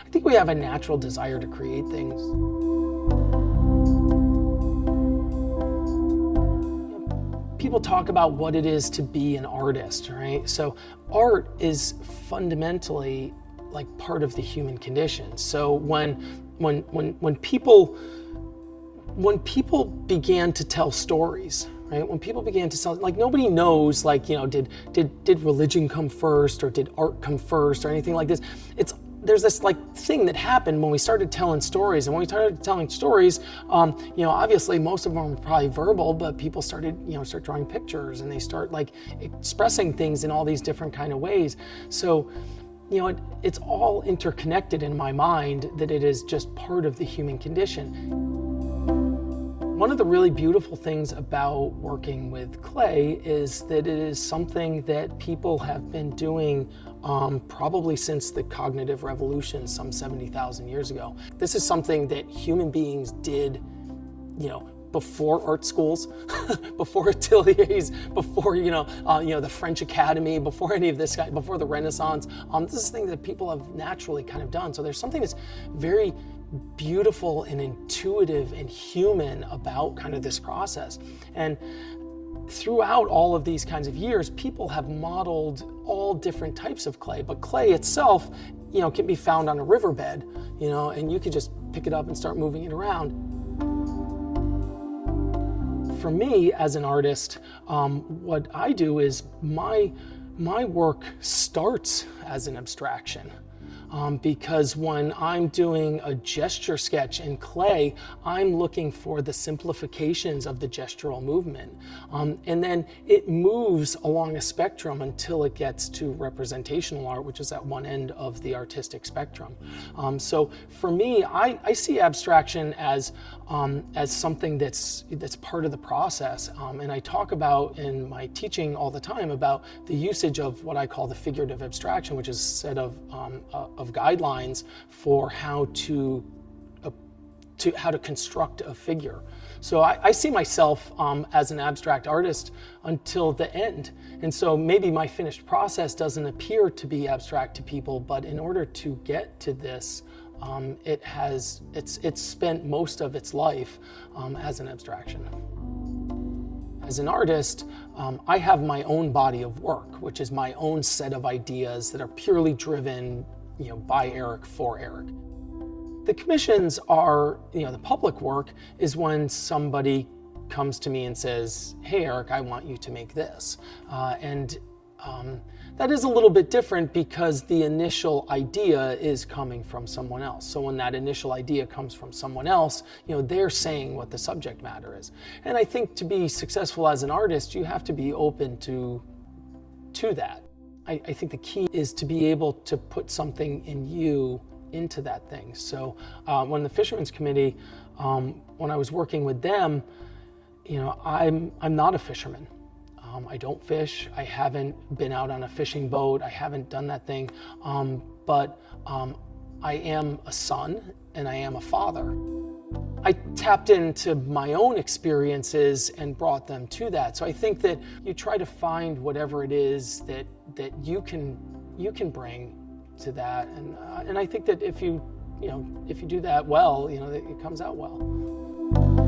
I think we have a natural desire to create things. People talk about what it is to be an artist, right? So art is fundamentally like part of the human condition. So when people began to tell stories, right? When people began to tell, like nobody knows, like, you know, did religion come first or did art come first or anything like this? There's this like thing that happened when we started telling stories, and when we started telling stories, you know, obviously most of them were probably verbal, but people started, you know, start drawing pictures and they start like expressing things in all these different kind of ways. So, you know, it's all interconnected in my mind that it is just part of the human condition. One of the really beautiful things about working with clay is that it is something that people have been doing probably since the cognitive revolution some 70,000 years ago. This is something that human beings did, you know, before art schools, before ateliers, before, you know, the French Academy, before any of this guy, before the Renaissance. This is things that people have naturally kind of done. So there's something that's very beautiful and intuitive and human about kind of this process. And throughout all of these kinds of years, people have modeled all different types of clay, but clay itself, you know, can be found on a riverbed, you know, and you could just pick it up and start moving it around. For me as an artist, what I do is my work starts as an abstraction. Because when I'm doing a gesture sketch in clay, I'm looking for the simplifications of the gestural movement. And then it moves along a spectrum until it gets to representational art, which is at one end of the artistic spectrum. So for me, I see abstraction as something that's part of the process. And I talk about in my teaching all the time about the usage of what I call the figurative abstraction, which is a set of guidelines for how to construct a figure. So I see myself as an abstract artist until the end. And so maybe my finished process doesn't appear to be abstract to people, but in order to get to this, it's spent most of its life as an abstraction. As an artist, I have my own body of work, which is my own set of ideas that are purely driven, you know, by Erik for Erik. The commissions are, you know, the public work is when somebody comes to me and says, "Hey, Erik, I want you to make this," and that is a little bit different because the initial idea is coming from someone else. So when that initial idea comes from someone else, you know, they're saying what the subject matter is. And I think to be successful as an artist, you have to be open to that. I think the key is to be able to put something in you into that thing. So when the Fisherman's Committee, when I was working with them, you know, I'm not a fisherman. I don't fish. I haven't been out on a fishing boat. I haven't done that thing. But I am a son and I am a father. I tapped into my own experiences and brought them to that. So I think that you try to find whatever it is that you can bring to that. And I think that if you do that well, you know, it comes out well.